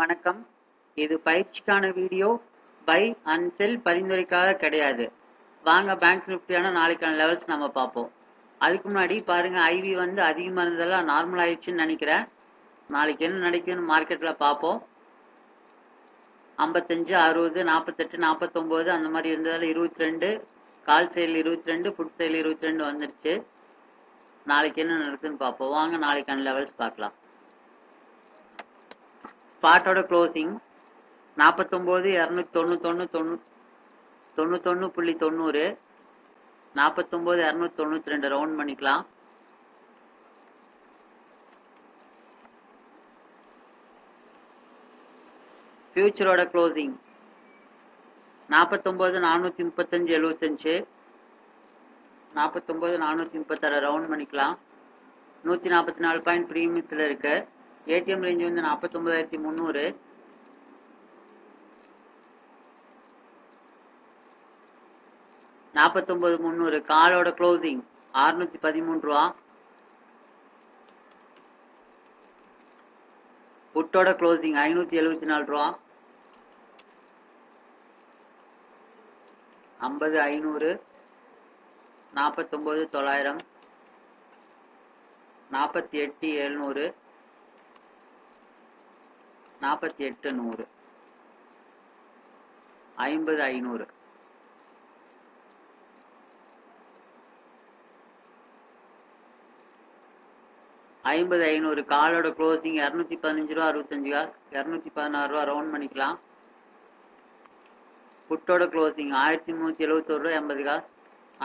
வணக்கம். இது பயிற்சிக்கான வீடியோ. பை அண்ட் செல் பரிந்துரைக்காக கிடையாது. வாங்க பேங்க் நிஃப்டியான நாளைக்கான லெவல்ஸ் நம்ம பார்ப்போம். அதுக்கு முன்னாடி பாருங்க, ஐவி வந்து அதிகமாக இருந்ததெல்லாம் நார்மல் ஆயிடுச்சுன்னு நினைக்கிறேன். நாளைக்கு என்ன நடக்குதுன்னு மார்க்கெட்டில் பார்ப்போம். 55, 60, 48, 49 அந்த மாதிரி இருந்ததால் 22, கால் சைடில் 22, ஃபுட் சைடில் 22 வந்துடுச்சு. நாளைக்கு என்ன நடக்குதுன்னு பார்ப்போம். வாங்க நாளைக்கான லெவல்ஸ் பார்க்கலாம். ஸ்பாட்டோட க்ளோசிங் 49, 291, 91.90, 49, 292 ரவுண்ட் பண்ணிக்கலாம். ஃபியூச்சரோட க்ளோசிங் 49, 435, 75, 49, 436 ரவுண்ட் பண்ணிக்கலாம். 144 பாயிண்ட் ப்ரீமியத்தில் இருக்கு. ஏடிஎம் ரேஞ்ச் வந்து 49,300. $49,300 காலோட க்ளோசிங் 613 ரூபா. புட்டோட க்ளோசிங் 574 ரூபா. 50,500, 49,900, 48,700, 48,100, 50,500. காலோட க்ளோசிங் 215 ரூபா 65 காசு, 216 ரூபா ரவுண்ட் பண்ணிக்கலாம். புட்டோட க்ளோசிங் 1371 ரூபா 80 காசு,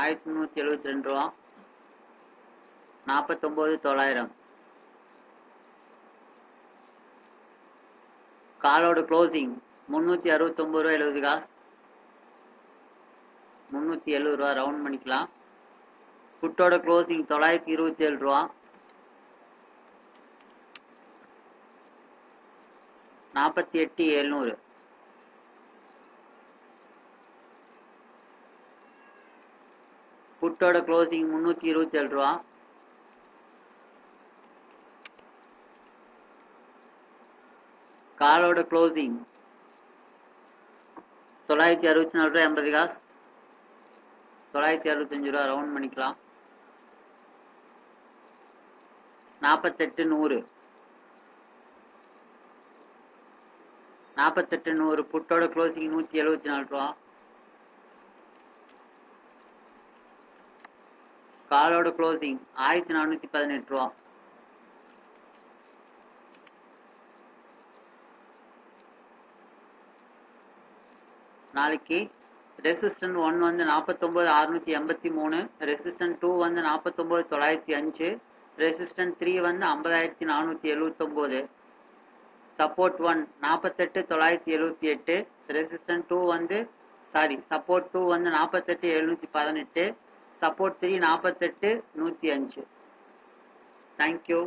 1372 ரூபா, 49,900. காலோட க்ளோசிங் 369 ரூபா 70 காசு, 370 ரூபா ரவுண்ட் பண்ணிக்கலாம். புட்டோட க்ளோசிங் 927 ரூபா, 48,700. புட்டோட க்ளோசிங் 327 ரூபா. காலோட க்ளோசிங் 964 ரூபா 80 காசு, 965 ரூபா ரவுண்ட் பண்ணிக்கலாம். 48,100. 48,100 புட்டோட க்ளோசிங் 174 ரூபா. காலோட க்ளோசிங் 1418 ரூபா. நாளைக்கு ரெசிஸ்டன்ட் 1 வந்து 49,683, ரெசிஸ்டன்ட் 2 வந்து 49,905, ரெசிஸ்டன்ட் 3 வந்து 50,479, சப்போர்ட் 1 48,978, ரெசிஸ்டன்ட் 2 வந்து சப்போர்ட் 2 வந்து 48,718, சப்போர்ட் 3 48,105. தேங்க்யூ.